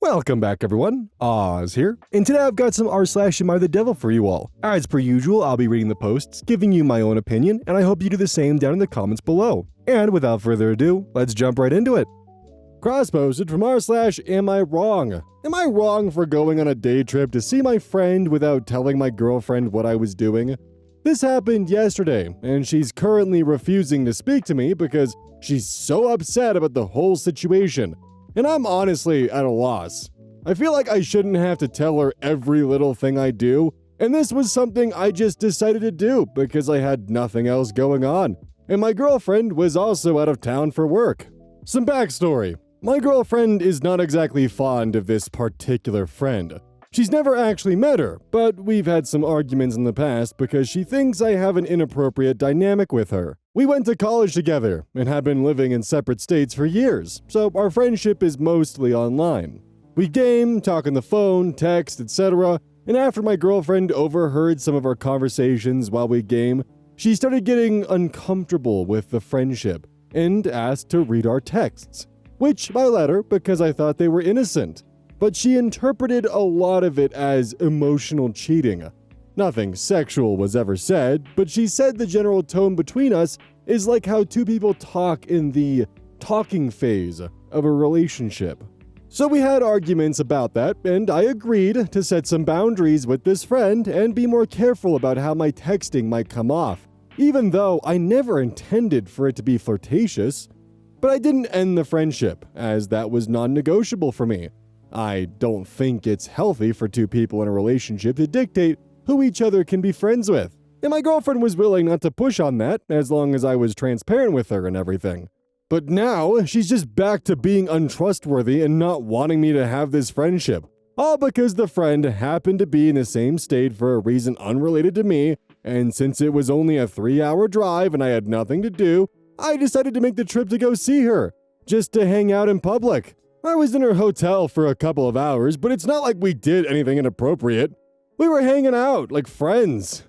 Welcome back everyone, Oz here, and today I've got some r/AmITheDevil for you all. As per usual, I'll be reading the posts, giving you my own opinion, and I hope you do the same down in the comments below. And without further ado, let's jump right into it. Cross-posted from r/AmIWrong. Am I wrong for going on a day trip to see my friend without telling my girlfriend what I was doing? This happened yesterday, and she's currently refusing to speak to me because she's so upset about the whole situation. And I'm honestly at a loss. I feel like I shouldn't have to tell her every little thing I do, and this was something I just decided to do because I had nothing else going on, and my girlfriend was also out of town for work. Some backstory. My girlfriend is not exactly fond of this particular friend. She's never actually met her, but we've had some arguments in the past because she thinks I have an inappropriate dynamic with her. We went to college together and have been living in separate states for years, so our friendship is mostly online. We game, talk on the phone, text, etc., and after my girlfriend overheard some of our conversations while we game, she started getting uncomfortable with the friendship and asked to read our texts, which I let her because I thought they were innocent. But she interpreted a lot of it as emotional cheating. Nothing sexual was ever said, but she said the general tone between us is like how two people talk in the talking phase of a relationship. So we had arguments about that, and I agreed to set some boundaries with this friend and be more careful about how my texting might come off, even though I never intended for it to be flirtatious. But I didn't end the friendship, as that was non-negotiable for me. I don't think it's healthy for two people in a relationship to dictate who each other can be friends with. And my girlfriend was willing not to push on that as long as I was transparent with her and everything. But now she's just back to being untrustworthy and not wanting me to have this friendship. All because the friend happened to be in the same state for a reason unrelated to me, and since it was only a 3-hour drive and I had nothing to do, I decided to make the trip to go see her, just to hang out in public. I was in her hotel for a couple of hours, but it's not like we did anything inappropriate. We were hanging out like friends.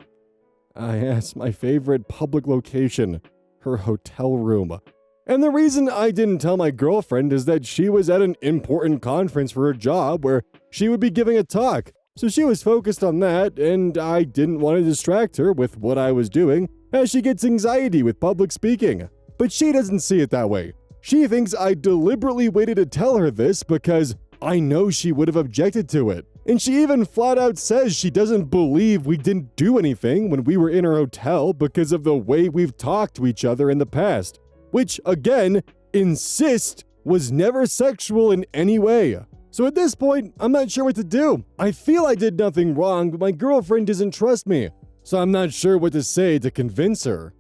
I asked my favorite public location, her hotel room. And the reason I didn't tell my girlfriend is that she was at an important conference for her job where she would be giving a talk. So she was focused on that, and I didn't want to distract her with what I was doing, as she gets anxiety with public speaking. But she doesn't see it that way. She thinks I deliberately waited to tell her this because I know she would have objected to it. And she even flat out says she doesn't believe we didn't do anything when we were in her hotel because of the way we've talked to each other in the past. Which, again, insist was never sexual in any way. So at this point, I'm not sure what to do. I feel I did nothing wrong, but my girlfriend doesn't trust me. So I'm not sure what to say to convince her.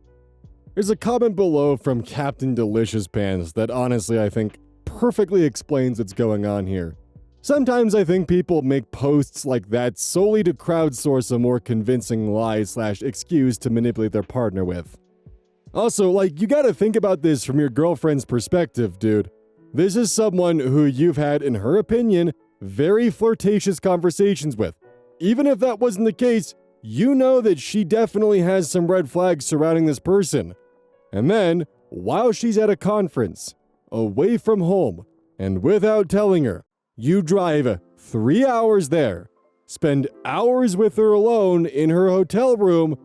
There's a comment below from Captain Delicious Pants that honestly I think perfectly explains what's going on here. Sometimes I think people make posts like that solely to crowdsource a more convincing lie/excuse to manipulate their partner with. Also, you gotta think about this from your girlfriend's perspective, dude. This is someone who you've had, in her opinion, very flirtatious conversations with. Even if that wasn't the case, you know that she definitely has some red flags surrounding this person. And then, while she's at a conference, away from home, and without telling her, you drive 3 hours there, spend hours with her alone in her hotel room,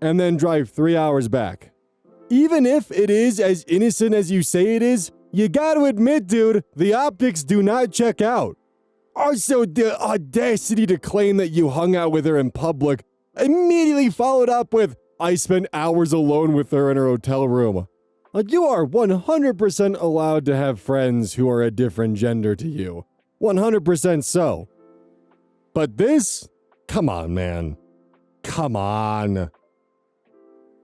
and then drive 3 hours back. Even if it is as innocent as you say it is, you gotta admit, dude, the optics do not check out. Also, the audacity to claim that you hung out with her in public, immediately followed up with, I spent hours alone with her in her hotel room. You are 100% allowed to have friends who are a different gender to you. 100% so. But this? Come on, man. Come on.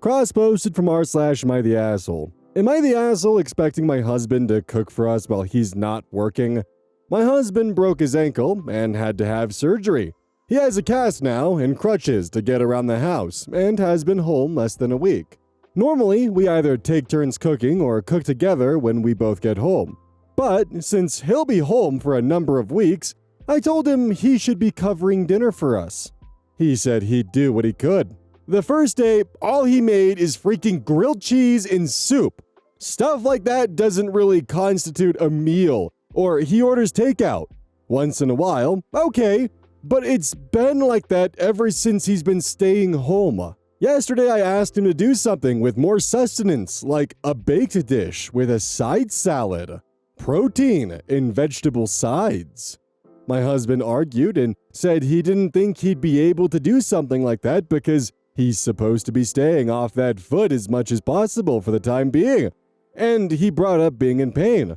Cross-posted from r/AmITheAsshole. Am I the asshole expecting my husband to cook for us while he's not working? My husband broke his ankle and had to have surgery. He has a cast now and crutches to get around the house and has been home less than a week. Normally, we either take turns cooking or cook together when we both get home. But since he'll be home for a number of weeks, I told him he should be covering dinner for us. He said he'd do what he could. The first day, all he made is freaking grilled cheese and soup. Stuff like that doesn't really constitute a meal, or he orders takeout. Once in a while, okay, but it's been like that ever since he's been staying home. Yesterday I asked him to do something with more sustenance, like a baked dish with a side salad, protein in vegetable sides. My husband argued and said he didn't think he'd be able to do something like that because he's supposed to be staying off that foot as much as possible for the time being, and he brought up being in pain.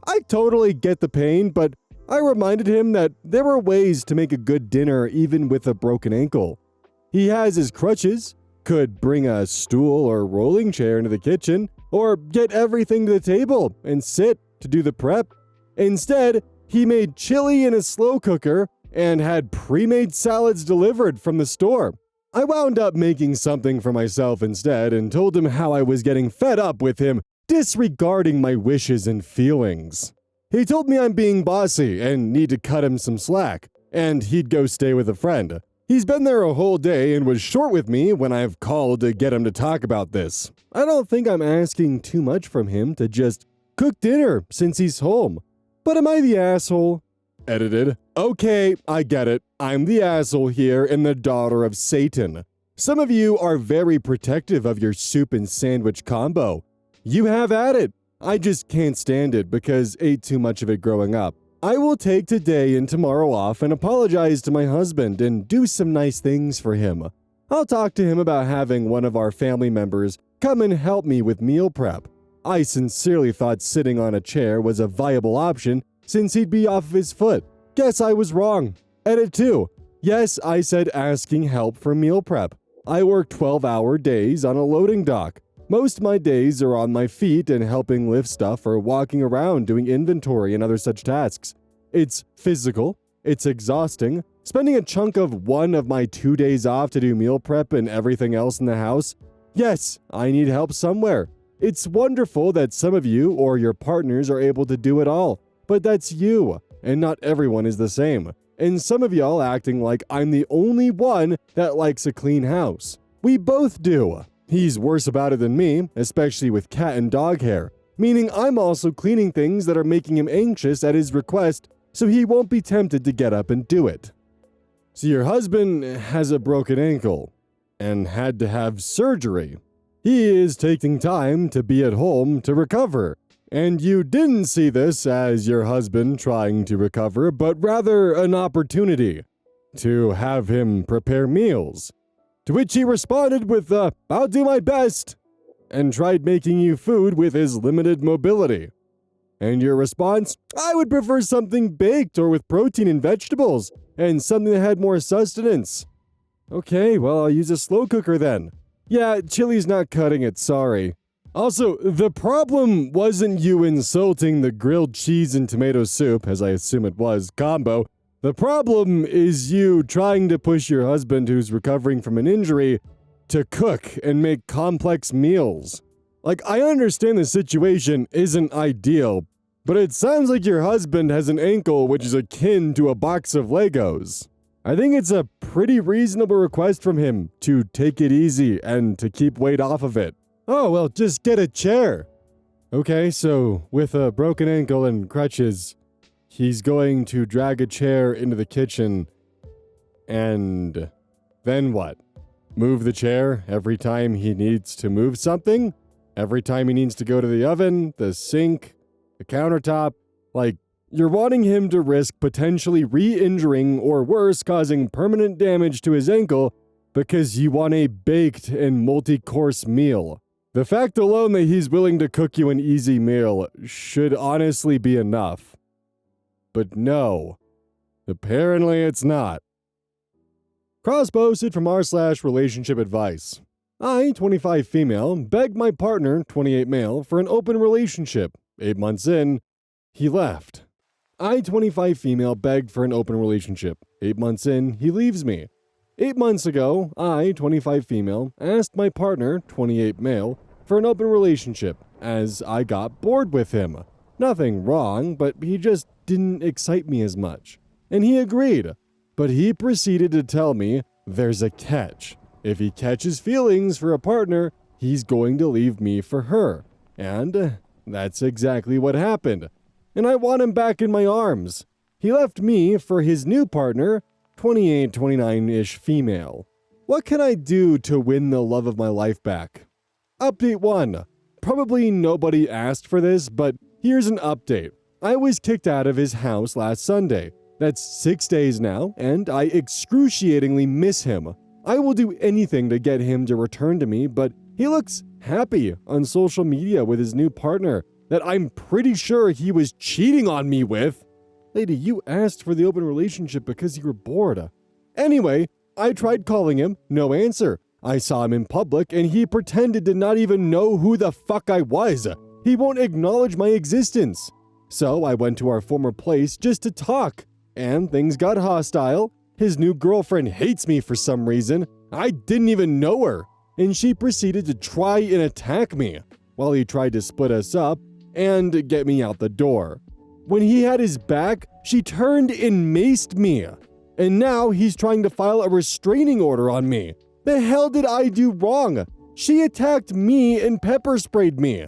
I totally get the pain, but I reminded him that there were ways to make a good dinner even with a broken ankle. He has his crutches, could bring a stool or rolling chair into the kitchen, or get everything to the table and sit to do the prep. Instead, he made chili in a slow cooker and had pre-made salads delivered from the store. I wound up making something for myself instead and told him how I was getting fed up with him disregarding my wishes and feelings. He told me I'm being bossy and need to cut him some slack, and he'd go stay with a friend. He's been there a whole day and was short with me when I've called to get him to talk about this. I don't think I'm asking too much from him to just cook dinner since he's home. But am I the asshole? Edited. Okay, I get it. I'm the asshole here and the daughter of Satan. Some of you are very protective of your soup and sandwich combo. You have at it. I just can't stand it because ate too much of it growing up. I will take today and tomorrow off and apologize to my husband and do some nice things for him. I'll talk to him about having one of our family members come and help me with meal prep. I sincerely thought sitting on a chair was a viable option since he'd be off of his foot. Guess I was wrong. Edit 2. Yes, I said asking help for meal prep. I work 12-hour days on a loading dock. Most of my days are on my feet and helping lift stuff or walking around doing inventory and other such tasks. It's physical, it's exhausting. Spending a chunk of one of my 2 days off to do meal prep and everything else in the house? Yes, I need help somewhere. It's wonderful that some of you or your partners are able to do it all, but that's you, and not everyone is the same. And some of y'all acting like I'm the only one that likes a clean house. We both do. He's worse about it than me, especially with cat and dog hair, meaning I'm also cleaning things that are making him anxious at his request, so he won't be tempted to get up and do it. So your husband has a broken ankle and had to have surgery. He is taking time to be at home to recover, and you didn't see this as your husband trying to recover, but rather an opportunity to have him prepare meals. To which he responded with, I'll do my best, and tried making you food with his limited mobility. And your response, I would prefer something baked or with protein and vegetables, and something that had more sustenance. Okay, well, I'll use a slow cooker then. Yeah, chili's not cutting it, sorry. Also, the problem wasn't you insulting the grilled cheese and tomato soup, as I assume it was, combo. The problem is you trying to push your husband who's recovering from an injury to cook and make complex meals. Like, I understand the situation isn't ideal, but it sounds like your husband has an ankle which is akin to a box of Legos. I think it's a pretty reasonable request from him to take it easy and to keep weight off of it. Oh, well, just get a chair. Okay, so with a broken ankle and crutches, he's going to drag a chair into the kitchen, and then what? Move the chair every time he needs to move something? Every time he needs to go to the oven, the sink, the countertop? Like, you're wanting him to risk potentially re-injuring or worse, causing permanent damage to his ankle because you want a baked and multi-course meal. The fact alone that he's willing to cook you an easy meal should honestly be enough. But no, apparently it's not. Cross-posted from r/relationship advice. I, 25 female, begged my partner, 28 male, for an open relationship. 8 months in, he left. I, 25 female, begged for an open relationship. 8 months in, he leaves me. 8 months ago, I, 25 female, asked my partner, 28 male, for an open relationship, as I got bored with him. Nothing wrong, but he just didn't excite me as much. And he agreed. But he proceeded to tell me there's a catch. If he catches feelings for a partner, he's going to leave me for her. And that's exactly what happened. And I want him back in my arms. He left me for his new partner, 28, 29-ish female. What can I do to win the love of my life back? Update 1. Probably nobody asked for this, but here's an update. I was kicked out of his house last Sunday. That's 6 days now, and I excruciatingly miss him. I will do anything to get him to return to me, but he looks happy on social media with his new partner that I'm pretty sure he was cheating on me with. Lady, you asked for the open relationship because you were bored. Anyway, I tried calling him, no answer. I saw him in public and he pretended to not even know who the fuck I was. He won't acknowledge my existence. So I went to our former place just to talk, and things got hostile. His new girlfriend hates me for some reason. I didn't even know her, and she proceeded to try and attack me while he tried to split us up and get me out the door. When he had his back, she turned and maced me. And now he's trying to file a restraining order on me. The hell did I do wrong? She attacked me and pepper sprayed me.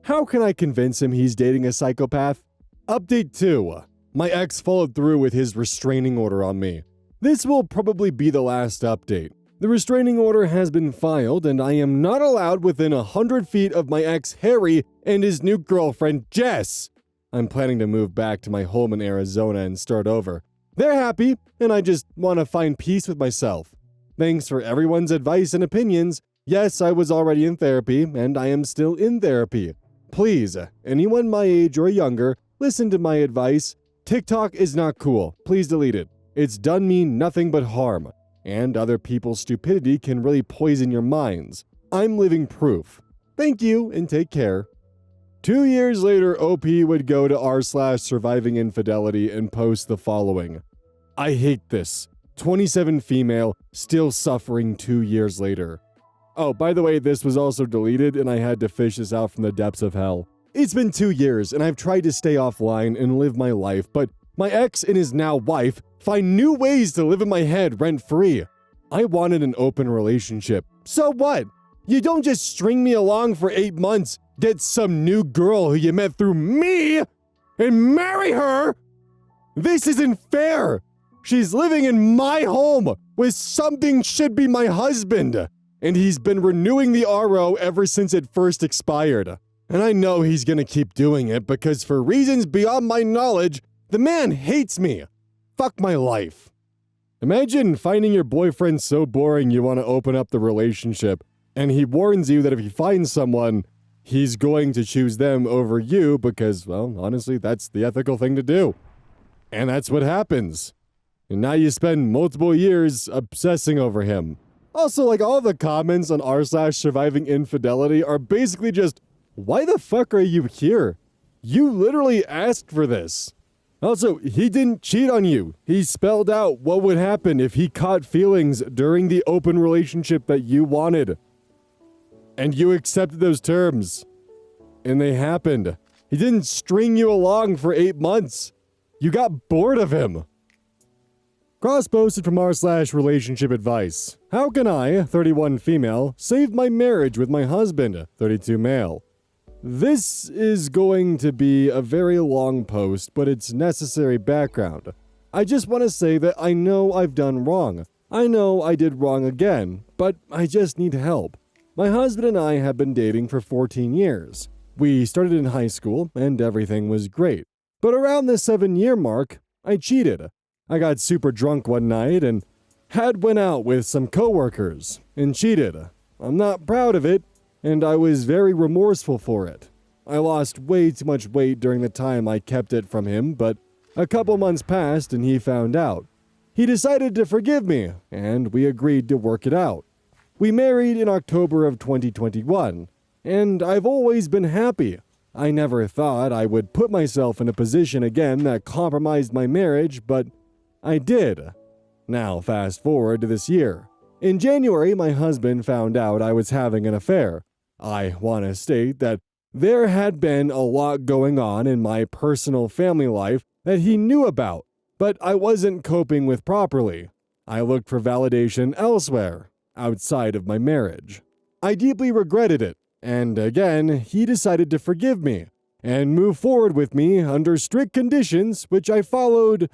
How can I convince him he's dating a psychopath? Update 2. My ex followed through with his restraining order on me. This will probably be the last update. The restraining order has been filed and I am not allowed within 100 feet of my ex Harry and his new girlfriend Jess. I'm planning to move back to my home in Arizona and start over. They're happy, and I just want to find peace with myself. Thanks for everyone's advice and opinions. Yes, I was already in therapy, and I am still in therapy. Please, anyone my age or younger, listen to my advice. TikTok is not cool. Please delete it. It's done me nothing but harm, and other people's stupidity can really poison your minds. I'm living proof. Thank you, and take care. 2 years later, OP would go to r/surviving infidelity and post the following. I hate this. 27 female, still suffering 2 years later. Oh, by the way, this was also deleted and I had to fish this out from the depths of hell. It's been 2 years and I've tried to stay offline and live my life, but my ex and his now wife find new ways to live in my head rent-free. I wanted an open relationship. So what? You don't just string me along for 8 months, get some new girl who you met through me, and marry her? This isn't fair. She's living in my home with something should be my husband, and he's been renewing the RO ever since it first expired. And I know he's gonna keep doing it because for reasons beyond my knowledge, the man hates me. Fuck my life. Imagine finding your boyfriend so boring you want to open up the relationship, and he warns you that if he finds someone, he's going to choose them over you because, well, honestly, that's the ethical thing to do. And that's what happens. And now you spend multiple years obsessing over him. Also, like, all the comments on r/surviving infidelity are basically just, why the fuck are you here? You literally asked for this. Also, he didn't cheat on you. He spelled out what would happen if he caught feelings during the open relationship that you wanted. And you accepted those terms. And they happened. He didn't string you along for 8 months. You got bored of him. Cross-posted from r/relationship advice. How can I, 31 female, save my marriage with my husband, 32 male? This is going to be a very long post, but it's necessary background. I just want to say that I know I've done wrong. I know I did wrong again, but I just need help. My husband and I have been dating for 14 years. We started in high school, and everything was great. But around the 7-year mark, I cheated. I got super drunk one night and went out with some coworkers and cheated. I'm not proud of it, and I was very remorseful for it. I lost way too much weight during the time I kept it from him, but a couple months passed and he found out. He decided to forgive me, and we agreed to work it out. We married in October of 2021, and I've always been happy. I never thought I would put myself in a position again that compromised my marriage, but I did. Now, fast forward to this year. In January, my husband found out I was having an affair. I want to state that there had been a lot going on in my personal family life that he knew about, but I wasn't coping with properly. I looked for validation elsewhere, outside of my marriage. I deeply regretted it, and again, he decided to forgive me, and move forward with me under strict conditions, which I followed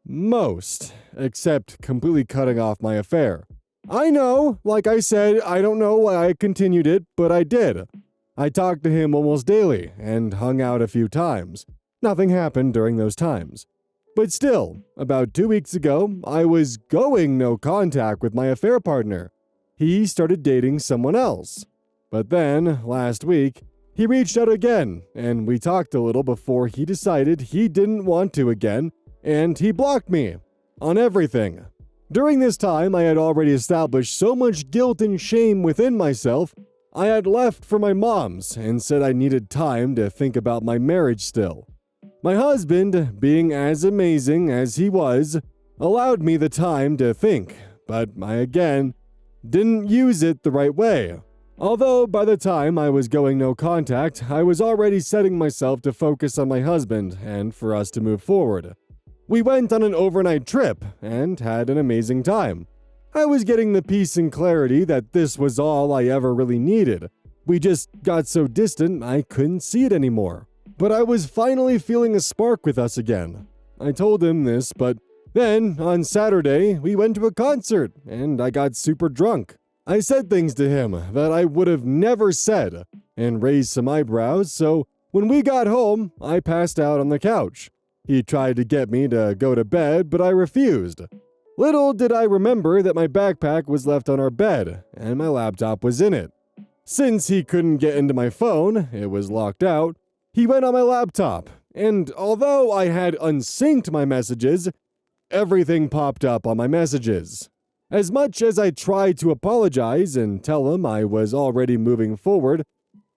most, except completely cutting off my affair. I know, like I said, I don't know why I continued it, but I did. I talked to him almost daily and hung out a few times. Nothing happened during those times. But still, about 2 weeks ago, I was going no contact with my affair partner. He started dating someone else. But then, last week, he reached out again, and we talked a little before he decided he didn't want to again, and he blocked me on everything. During this time, I had already established so much guilt and shame within myself, I had left for my mom's and said I needed time to think about my marriage still. My husband, being as amazing as he was, allowed me the time to think, but I again didn't use it the right way. Although by the time I was going no contact, I was already setting myself to focus on my husband and for us to move forward. We went on an overnight trip and had an amazing time. I was getting the peace and clarity that this was all I ever really needed. We just got so distant I couldn't see it anymore. But I was finally feeling a spark with us again. I told him this, but then, on Saturday, we went to a concert, and I got super drunk. I said things to him that I would have never said, and raised some eyebrows, so when we got home, I passed out on the couch. He tried to get me to go to bed, but I refused. Little did I remember that my backpack was left on our bed, and my laptop was in it. Since he couldn't get into my phone, it was locked out, he went on my laptop, and although I had unsynced my messages, everything popped up on my messages. As much as I tried to apologize and tell him I was already moving forward,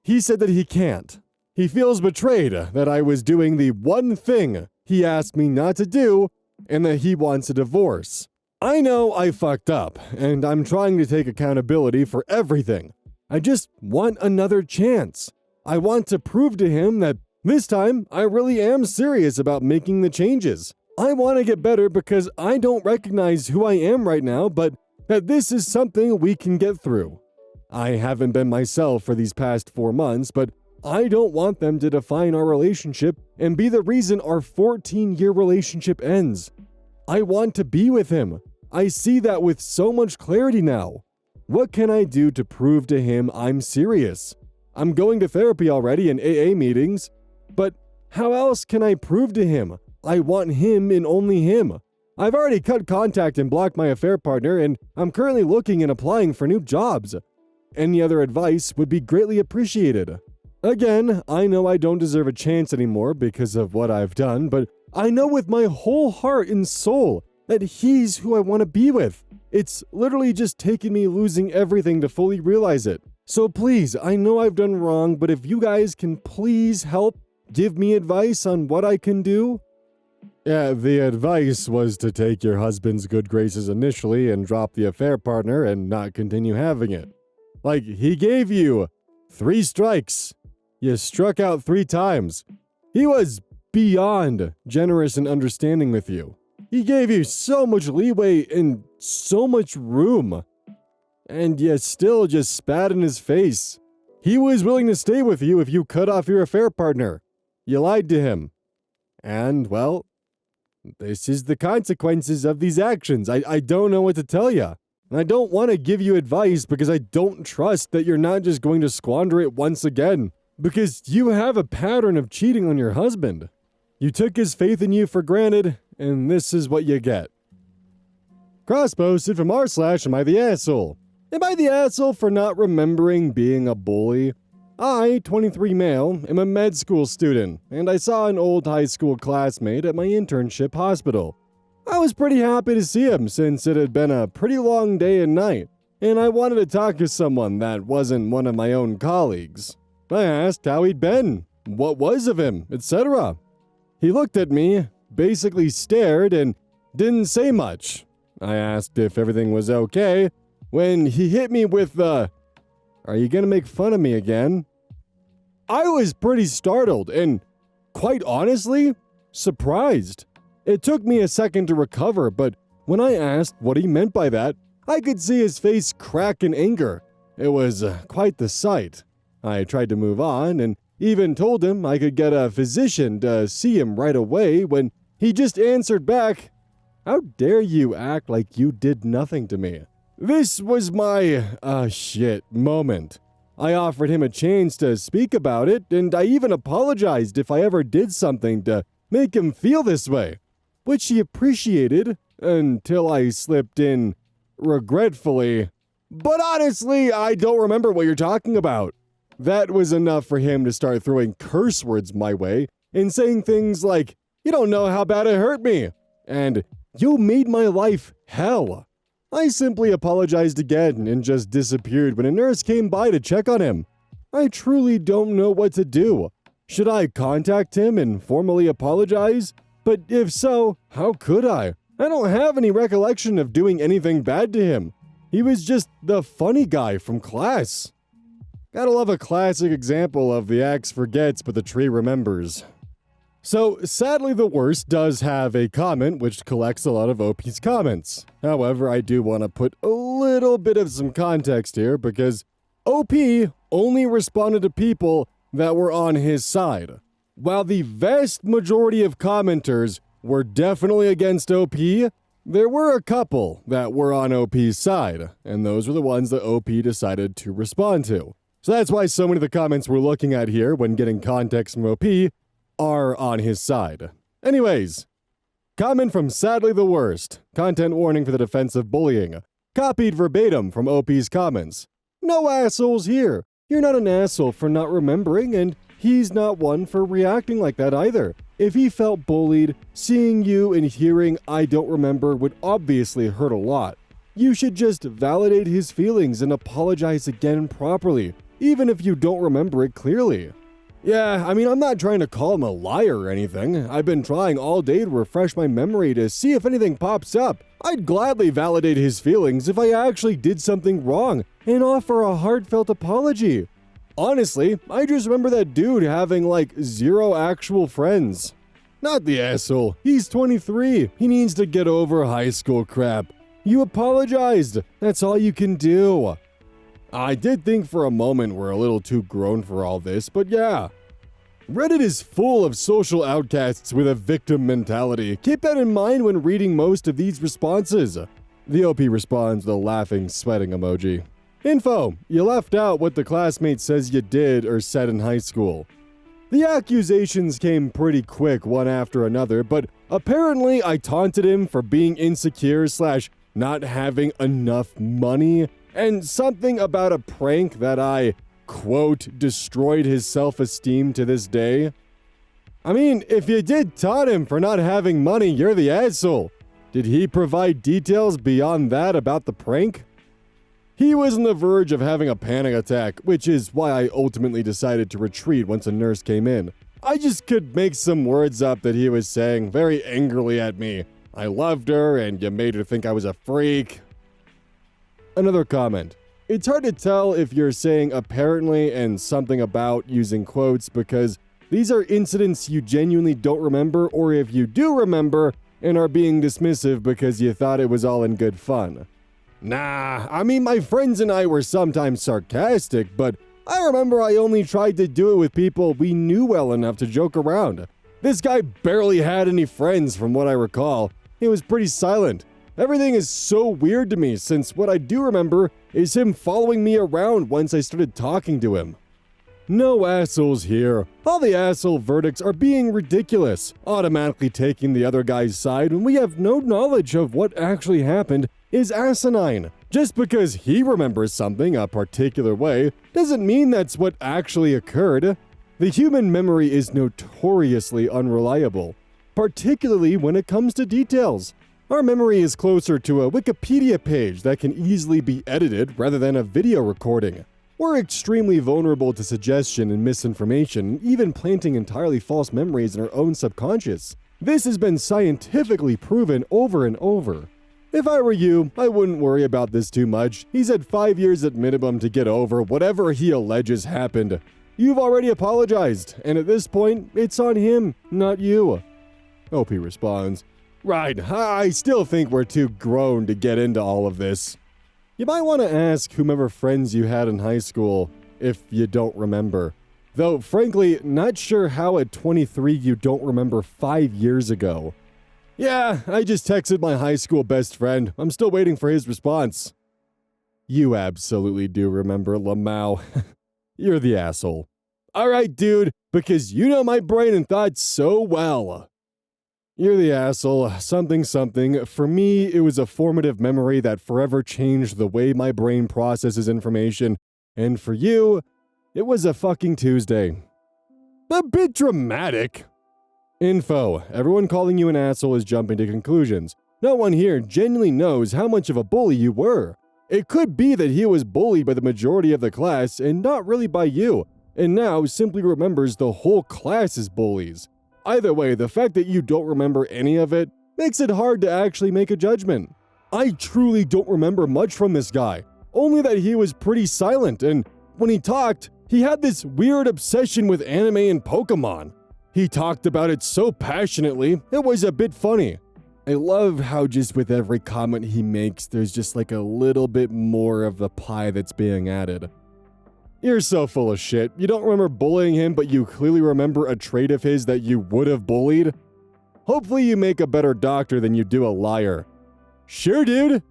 he said that he can't. He feels betrayed that I was doing the one thing he asked me not to do, and that he wants a divorce. I know I fucked up, and I'm trying to take accountability for everything. I just want another chance. I want to prove to him that this time I really am serious about making the changes. I want to get better because I don't recognize who I am right now, but that this is something we can get through. I haven't been myself for these past 4 months, but I don't want them to define our relationship and be the reason our 14-year relationship ends. I want to be with him. I see that with so much clarity now. What can I do to prove to him I'm serious? I'm going to therapy already and AA meetings, but how else can I prove to him I want him and only him? I've already cut contact and blocked my affair partner, and I'm currently looking and applying for new jobs. Any other advice would be greatly appreciated. Again, I know I don't deserve a chance anymore because of what I've done, but I know with my whole heart and soul that he's who I want to be with. It's literally just taken me losing everything to fully realize it. So please, I know I've done wrong, but if you guys can please help give me advice on what I can do. Yeah, the advice was to take your husband's good graces initially and drop the affair partner and not continue having it. Like, he gave you 3 strikes. You struck out 3 times. He was beyond generous and understanding with you. He gave you so much leeway and so much room. And you still just spat in his face. He was willing to stay with you if you cut off your affair partner. You lied to him. And, well, this is the consequences of these actions. I don't know what to tell you. And I don't want to give you advice because I don't trust that you're not just going to squander it once again. Because you have a pattern of cheating on your husband. You took his faith in you for granted, and this is what you get. Cross-posted from r/AmITheAsshole. Am I the asshole for not remembering being a bully? I, 23 male, am a med school student, and I saw an old high school classmate at my internship hospital. I was pretty happy to see him since it had been a pretty long day and night, and I wanted to talk to someone that wasn't one of my own colleagues. I asked how he'd been, what was of him, etc. He looked at me, basically stared, and didn't say much. I asked if everything was okay, when he hit me with the, "Are you gonna make fun of me again?" I was pretty startled and, quite honestly, surprised. It took me a second to recover, but when I asked what he meant by that, I could see his face crack in anger. It was quite the sight. I tried to move on, and Even told him I could get a physician to see him right away when he just answered back, "How dare you act like you did nothing to me?" This was my, moment. I offered him a chance to speak about it, and I even apologized if I ever did something to make him feel this way, which he appreciated until I slipped in, regretfully, "But honestly, I don't remember what you're talking about." That was enough for him to start throwing curse words my way and saying things like, "You don't know how bad it hurt me," and "You made my life hell." I simply apologized again and just disappeared when a nurse came by to check on him. I truly don't know what to do. Should I contact him and formally apologize? But if so, how could I? I don't have any recollection of doing anything bad to him. He was just the funny guy from class. Gotta love a classic example of the axe forgets but the tree remembers. So, sadly the worst does have a comment which collects a lot of OP's comments. However, I do want to put a little bit of some context here because OP only responded to people that were on his side. While the vast majority of commenters were definitely against OP, there were a couple that were on OP's side, and those were the ones that OP decided to respond to. So that's why so many of the comments we're looking at here when getting context from OP are on his side. Anyways, comment from Sadly the Worst, content warning for the defense of bullying, copied verbatim from OP's comments. "No assholes here. You're not an asshole for not remembering, and he's not one for reacting like that either. If he felt bullied, seeing you and hearing 'I don't remember' would obviously hurt a lot. You should just validate his feelings and apologize again properly, even if you don't remember it clearly." Yeah, I'm not trying to call him a liar or anything. I've been trying all day to refresh my memory to see if anything pops up. I'd gladly validate his feelings if I actually did something wrong and offer a heartfelt apology. Honestly, I just remember that dude having zero actual friends. Not the asshole. He's 23. He needs to get over high school crap. You apologized. That's all you can do. I did think for a moment we're a little too grown for all this, but yeah. Reddit is full of social outcasts with a victim mentality. Keep that in mind when reading most of these responses. The OP responds with a laughing, sweating emoji. Info: you left out what the classmate says you did or said in high school. The accusations came pretty quick one after another, but apparently I taunted him for being insecure / not having enough money, and something about a prank that I, quote, destroyed his self-esteem to this day. If you did taunt him for not having money, you're the asshole. Did he provide details beyond that about the prank? He was on the verge of having a panic attack, which is why I ultimately decided to retreat once a nurse came in. I just could make some words up that he was saying very angrily at me. I loved her and you made her think I was a freak. Another comment. It's hard to tell if you're saying apparently and something about using quotes because these are incidents you genuinely don't remember, or if you do remember and are being dismissive because you thought it was all in good fun. Nah, my friends and I were sometimes sarcastic, but I remember I only tried to do it with people we knew well enough to joke around. This guy barely had any friends from what I recall. He was pretty silent. Everything is so weird to me since what I do remember is him following me around once I started talking to him. No assholes here. All the asshole verdicts are being ridiculous, automatically taking the other guy's side when we have no knowledge of what actually happened is asinine. Just because he remembers something a particular way doesn't mean that's what actually occurred. The human memory is notoriously unreliable, particularly when it comes to details. Our memory is closer to a Wikipedia page that can easily be edited rather than a video recording. We're extremely vulnerable to suggestion and misinformation, even planting entirely false memories in our own subconscious. This has been scientifically proven over and over. If I were you, I wouldn't worry about this too much. He's had 5 years at minimum to get over whatever he alleges happened. You've already apologized, and at this point, it's on him, not you. OP responds, Right, I still think we're too grown to get into all of this. You might want to ask whomever friends you had in high school if you don't remember. Though, frankly, not sure how at 23 you don't remember 5 years ago. Yeah, I just texted my high school best friend. I'm still waiting for his response. You absolutely do remember, Lamau. You're the asshole. Alright, dude, because you know my brain and thoughts so well. You're the asshole, something something. For me, it was a formative memory that forever changed the way my brain processes information. And for you, it was a fucking Tuesday. A bit dramatic. Info. Everyone calling you an asshole is jumping to conclusions. No one here genuinely knows how much of a bully you were. It could be that he was bullied by the majority of the class and not really by you, and now simply remembers the whole class as bullies. Either way, the fact that you don't remember any of it makes it hard to actually make a judgment. I truly don't remember much from this guy, only that he was pretty silent, and when he talked, he had this weird obsession with anime and Pokemon. He talked about it so passionately, it was a bit funny. I love how just with every comment he makes, there's just like a little bit more of the pie that's being added. You're so full of shit. You don't remember bullying him, but you clearly remember a trait of his that you would have bullied? Hopefully you make a better doctor than you do a liar. Sure, dude.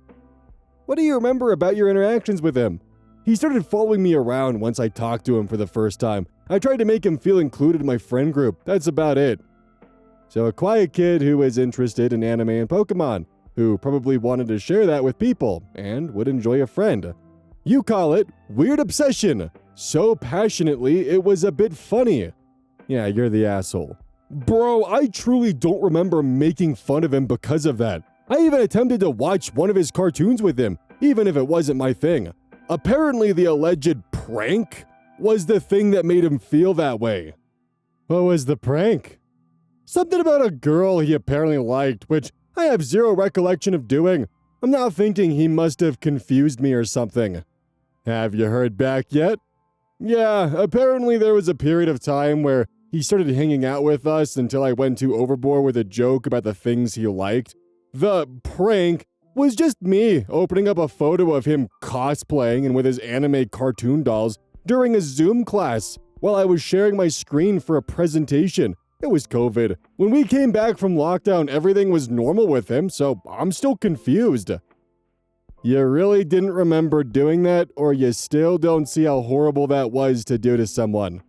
What do you remember about your interactions with him? He started following me around once I talked to him for the first time. I tried to make him feel included in my friend group. That's about it. So a quiet kid who was interested in anime and Pokemon, who probably wanted to share that with people and would enjoy a friend. You call it weird obsession. So passionately, it was a bit funny. Yeah, you're the asshole. Bro, I truly don't remember making fun of him because of that. I even attempted to watch one of his cartoons with him, even if it wasn't my thing. Apparently, the alleged prank was the thing that made him feel that way. What was the prank? Something about a girl he apparently liked, which I have zero recollection of doing. I'm now thinking he must have confused me or something. Have you heard back yet? Yeah, apparently there was a period of time where he started hanging out with us until I went too overboard with a joke about the things he liked. The prank was just me opening up a photo of him cosplaying and with his anime cartoon dolls during a Zoom class while I was sharing my screen for a presentation. It was COVID. When we came back from lockdown, everything was normal with him, so I'm still confused. You really didn't remember doing that, or you still don't see how horrible that was to do to someone?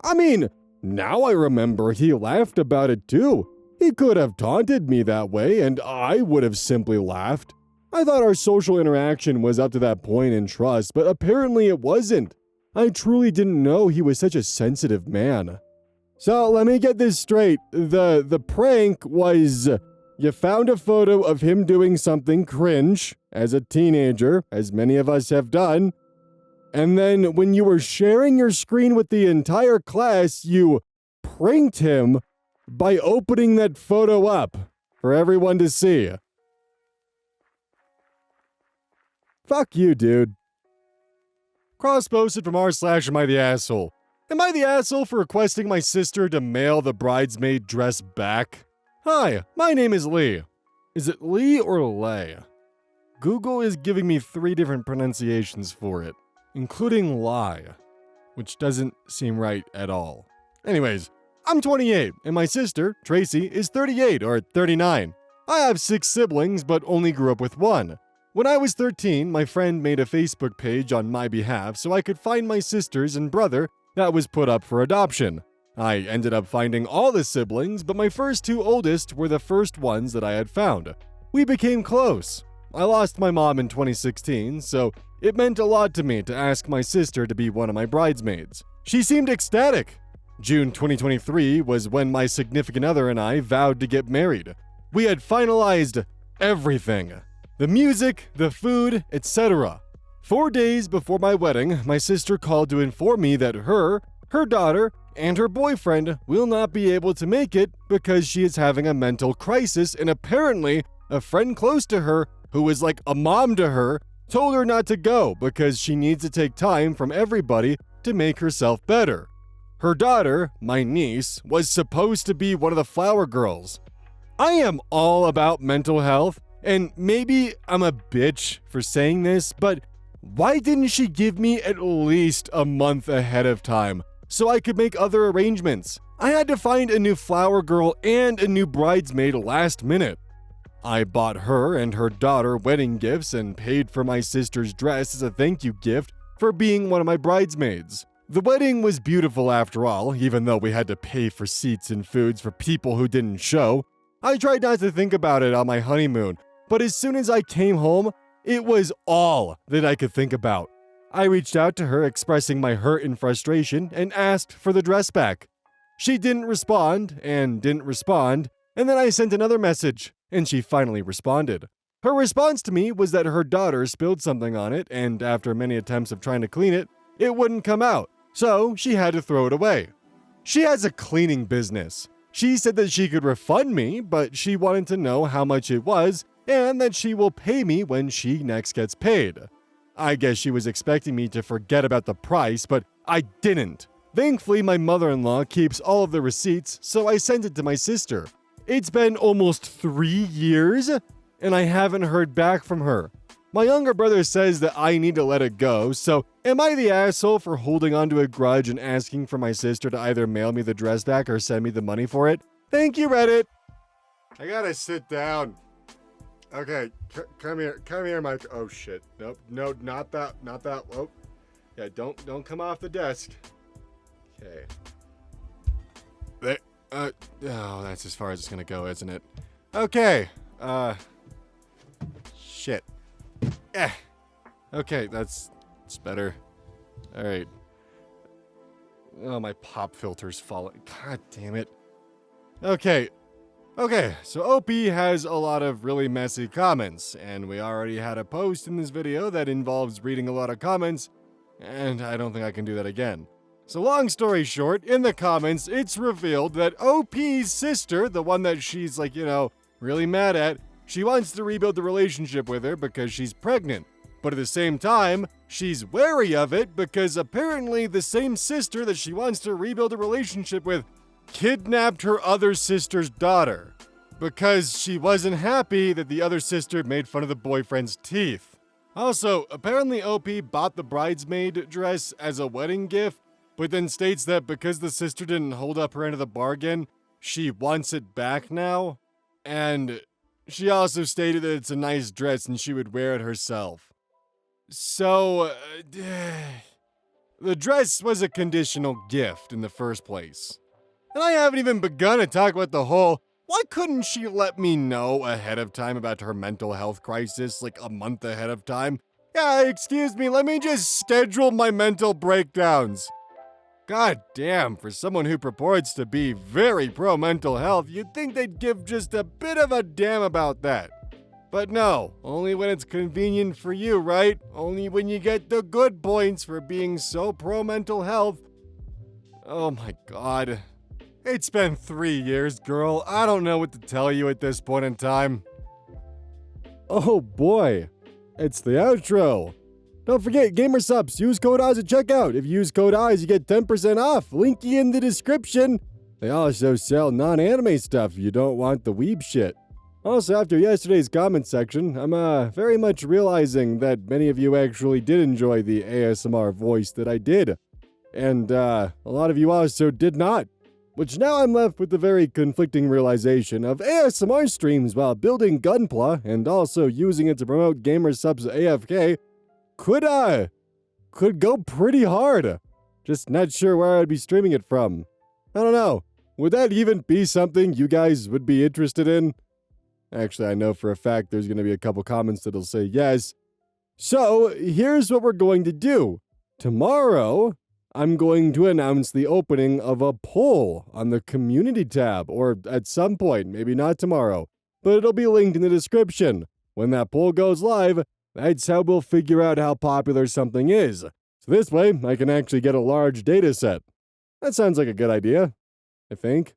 I mean, now I remember he laughed about it too. He could have taunted me that way, and I would have simply laughed. I thought our social interaction was up to that point in trust, but apparently it wasn't. I truly didn't know he was such a sensitive man. So let me get this straight. The prank was you found a photo of him doing something cringe as a teenager, as many of us have done, and then when you were sharing your screen with the entire class, you pranked him by opening that photo up for everyone to see. Fuck you, dude. Cross-posted from r/AmITheAsshole. Am I the asshole for requesting my sister to mail the bridesmaid dress back? Hi, my name is Lee. Is it Lee or Lay? Google is giving me 3 different pronunciations for it, including lie, which doesn't seem right at all. Anyways, I'm 28, and my sister, Tracy, is 38 or 39. I have 6 siblings, but only grew up with 1. When I was 13, my friend made a Facebook page on my behalf so I could find my sisters and brother that was put up for adoption. I ended up finding all the siblings, but my first 2 oldest were the first ones that I had found. We became close. I lost my mom in 2016, so it meant a lot to me to ask my sister to be one of my bridesmaids. She seemed ecstatic. June 2023 was when my significant other and I vowed to get married. We had finalized everything. The music, the food, etc. 4 days before my wedding, my sister called to inform me that her daughter, and her boyfriend will not be able to make it because she is having a mental crisis, and apparently a friend close to her, who is like a mom to her, told her not to go because she needs to take time from everybody to make herself better. Her daughter, my niece, was supposed to be one of the flower girls. I am all about mental health, and maybe I'm a bitch for saying this, but why didn't she give me at least a month ahead of time? so I could make other arrangements. I had to find a new flower girl and a new bridesmaid last minute. I bought her and her daughter wedding gifts and paid for my sister's dress as a thank you gift for being one of my bridesmaids. The wedding was beautiful after all, even though we had to pay for seats and foods for people who didn't show. I tried not to think about it on my honeymoon, but as soon as I came home, it was all that I could think about. I reached out to her expressing my hurt and frustration and asked for the dress back. She didn't respond, and then I sent another message, and she finally responded. Her response to me was that her daughter spilled something on it, and after many attempts of trying to clean it, it wouldn't come out, so she had to throw it away. She has a cleaning business. She said that she could refund me, but she wanted to know how much it was, and that she will pay me when she next gets paid. I guess she was expecting me to forget about the price, but I didn't. Thankfully, my mother-in-law keeps all of the receipts, so I sent it to my sister. It's been almost 3 years, and I haven't heard back from her. My younger brother says that I need to let it go, so am I the asshole for holding onto a grudge and asking for my sister to either mail me the dress back or send me the money for it? Thank you, Reddit. I gotta sit down. Okay, come here, Mike. Oh shit, nope, no, not that. Oh, yeah, don't come off the desk. Okay. Oh, that's as far as it's gonna go, isn't it? Okay, shit. Okay, that's better. Alright. Oh, my pop filter's falling. God damn it. Okay, so OP has a lot of really messy comments, and we already had a post in this video that involves reading a lot of comments, and I don't think I can do that again. So long story short, in the comments, it's revealed that OP's sister, the one that she's like, really mad at, she wants to rebuild the relationship with her because she's pregnant. But at the same time, she's wary of it because apparently the same sister that she wants to rebuild a relationship with kidnapped her other sister's daughter because she wasn't happy that the other sister made fun of the boyfriend's teeth. Also, apparently OP bought the bridesmaid dress as a wedding gift, but then states that because the sister didn't hold up her end of the bargain, she wants it back now. And she also stated that it's a nice dress and she would wear it herself. So, the dress was a conditional gift in the first place. And I haven't even begun to talk about the whole, why couldn't she let me know ahead of time about her mental health crisis, like a month ahead of time? Yeah, excuse me, let me just schedule my mental breakdowns. God damn, for someone who purports to be very pro-mental health, you'd think they'd give just a bit of a damn about that. But no, only when it's convenient for you, right? Only when you get the good points for being so pro-mental health. Oh my god. It's been 3 years, girl. I don't know what to tell you at this point in time. Oh boy, it's the outro. Don't forget, gamer subs, use code AYZ at checkout. If you use code AYZ, you get 10% off. Linky in the description. They also sell non-anime stuff if you don't want the weeb shit. Also, after yesterday's comment section, I'm very much realizing that many of you actually did enjoy the ASMR voice that I did. And a lot of you also did not. Which now I'm left with the very conflicting realization of ASMR streams while building Gunpla and also using it to promote gamer subs AFK could go pretty hard. Just not sure where I'd be streaming it from. I don't know. Would that even be something you guys would be interested in? Actually, I know for a fact there's going to be a couple comments that'll say yes. So, here's what we're going to do. Tomorrow, I'm going to announce the opening of a poll on the community tab, or at some point, maybe not tomorrow, but it'll be linked in the description. When that poll goes live, that's how we'll figure out how popular something is. So this way, I can actually get a large data set. That sounds like a good idea, I think.